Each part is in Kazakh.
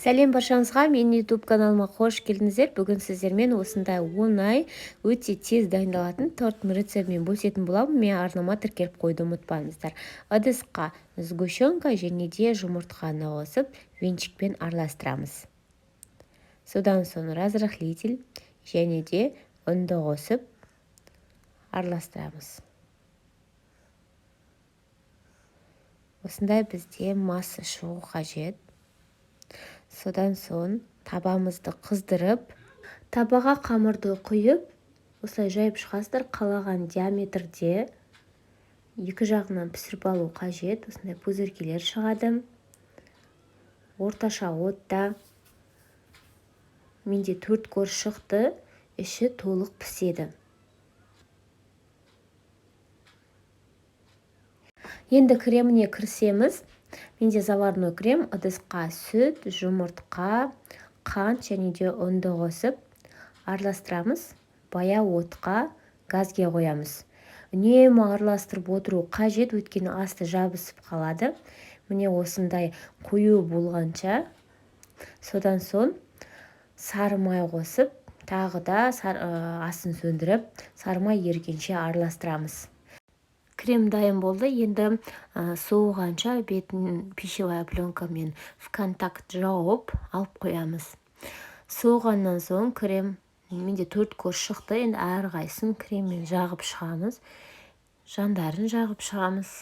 Сәлем баршаңызға, менің YouTube каналыма қош келдіңіздер. Бүгін сіздермен осындай оңай, өте тез дайындалатын торттың рецептімен бөлісетін боламын. Мен арнама тіркеліп қойды, ұмытпаңыздар. Ыдысқа сгущенка және де жұмыртқаны қосып, венчикпен араластырамыз. Содан соң разрыхлитель және де ұнды қосып араластырамыз. Осындай бізде масса шығу қажет. Содан соң табамызды қыздырып, табаға қамырды құйып, осылай жайып шығасыздар. Қалаған диаметрде екі жағынан пісіріп алу қажет. Осындай пузырькелер шығады. Орташа отта. Менде 4 көр шықты, іші толық піседі. Енді креміне кірісеміз. Менде заварной крем, ыдысқа сүт, жұмыртқа, қант және де ұнды қосып араластырамыз. Баяу отқа газге қоямыз. Үнемі араластырып отыру қажет, өйткені асты жабысып қалады. Міне осындай қою болғанша, содан соң сары май қосып, тағы да асын сөндіріп, сары май ергенше араластырамыз. Крем дайын болды. Енді соғанша бетін пищевая пленкамен в контакт жауып алып қоямыз. Соғаннан соң крем, менде 4 көр шықты. Енді әрқайсысын креммен жағып шығамыз. Жандарын жағып шығамыз.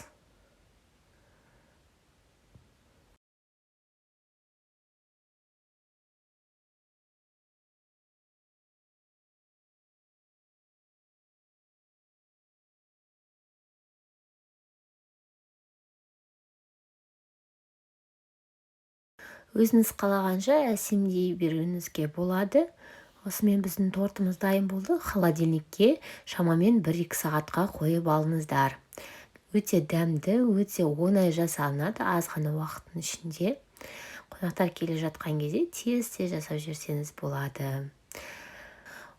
Өзіңіз қалағанша әсемдей беруіңізге болады. Осымен біздің тортымыз дайын болды. Холодильникке шамамен 1-2 сағатқа қойып алыңыздар. Өте дәмді, өте оңай жасалынады. Аз ғана уақыттың ішінде. Қонақтар келе жатқан кезде тез жасап жіберсеңіз болады.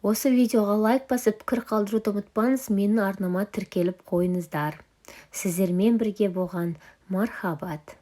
Осы видеоға лайк басып, пікір қалдыруды ұмытпаңыз. Менің арнама тіркеліп қойыңыздар. Сіздермен бірге болған мархабат.